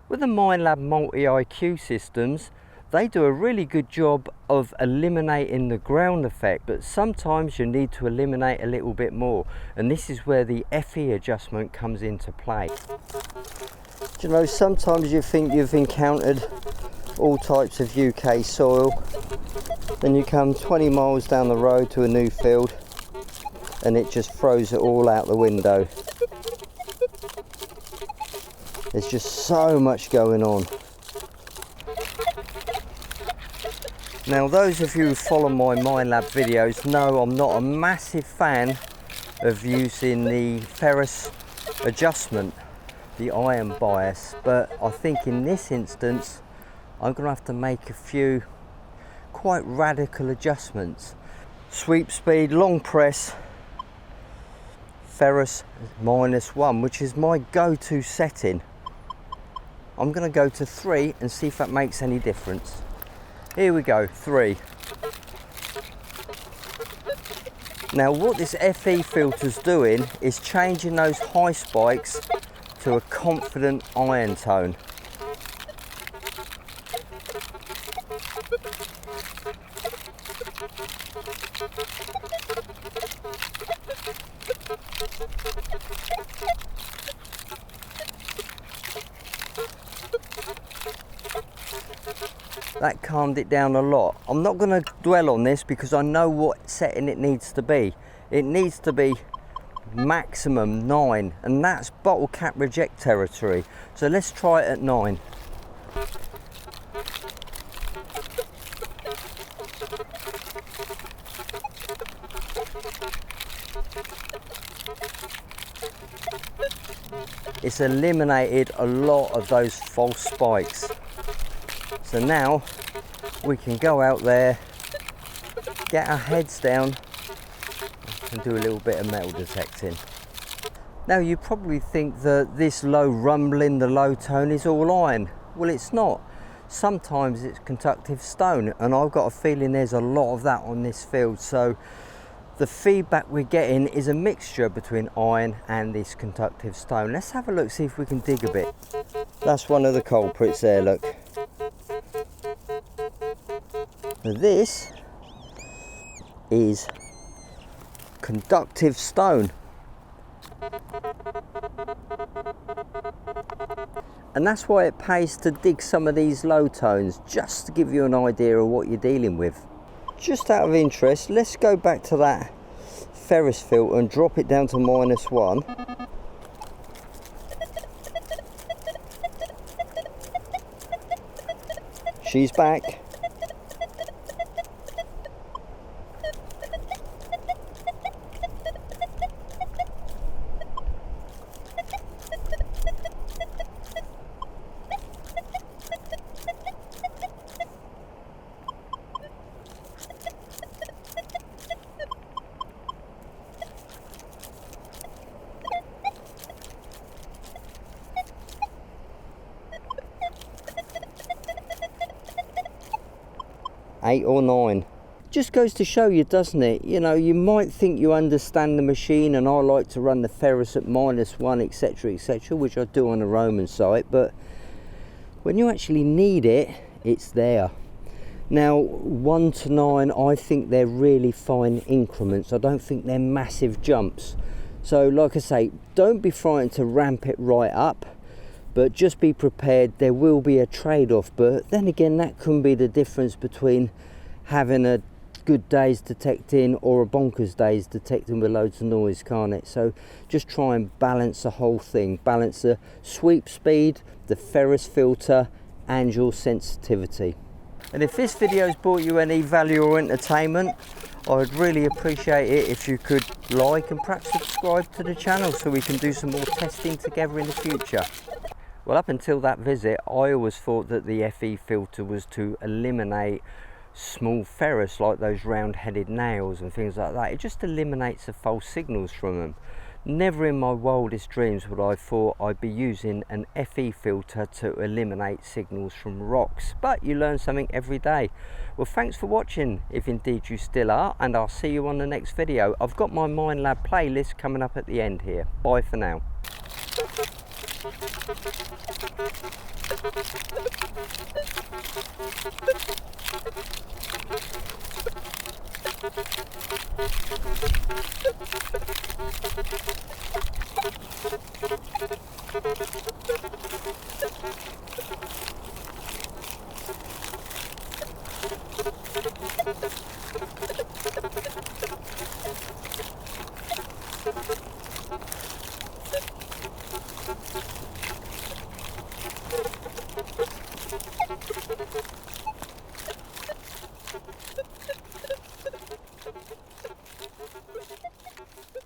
With the Minelab Milti IQ systems, they do a really good job of eliminating the ground effect, but sometimes you need to eliminate a little bit more, and this is where the FE adjustment comes into play. Do you know, sometimes you think you've encountered all types of UK soil, then you come 20 miles down the road to a new field and it just throws it all out the window. There's just so much going on. Now, those of you who follow my Minelab videos know I'm not a massive fan of using the ferrous adjustment, the iron bias, but I think in this instance I'm going to have to make a few quite radical adjustments. Sweep speed, long press, ferrous -1, which is my go-to setting. I'm going to go to 3 and see if that makes any difference. Here we go, 3. Now what this FE filter's doing is changing those high spikes to a confident iron tone. That calmed it down a lot. I'm not going to dwell on this because I know what setting it needs to be. It needs to be maximum 9, and that's bottle cap reject territory. So let's try it at 9. It's eliminated a lot of those false spikes. So now we can go out there, get our heads down and do a little bit of metal detecting. Now you probably think that this low rumbling, the low tone, is all iron. Well, it's not. Sometimes it's conductive stone, and I've got a feeling there's a lot of that on this field. So the feedback we're getting is a mixture between iron and this conductive stone. Let's have a look, see if we can dig a bit. That's one of the culprits there, look. This is conductive stone, and that's why it pays to dig some of these low tones, just to give you an idea of what you're dealing with. Just out of interest, let's go back to that ferrous filter and drop it down to -1. She's back. Eight or 9. Just goes to show you, doesn't it? You know, you might think you understand the machine, and I like to run the ferrous at -1, etc, etc, which I do on a Roman site, but when you actually need it, it's there. Now 1 to 9, I think they're really fine increments. I don't think they're massive jumps. So like I say, don't be frightened to ramp it right up, but just be prepared, there will be a trade-off. But then again, that can be the difference between having a good day's detecting or a bonkers day's detecting with loads of noise, can't it? So just try and balance the whole thing. Balance the sweep speed, the ferrous filter, and your sensitivity. And if this video's brought you any value or entertainment, I would really appreciate it if you could like and perhaps subscribe to the channel so we can do some more testing together in the future. Well, up until that visit, I always thought that the FE filter was to eliminate small ferrous, like those round-headed nails and things like that. It just eliminates the false signals from them. Never in my wildest dreams would I thought I'd be using an FE filter to eliminate signals from rocks, but you learn something every day. Well, thanks for watching, if indeed you still are, and I'll see you on the next video. I've got my Minelab playlist coming up at the end here. Bye for now.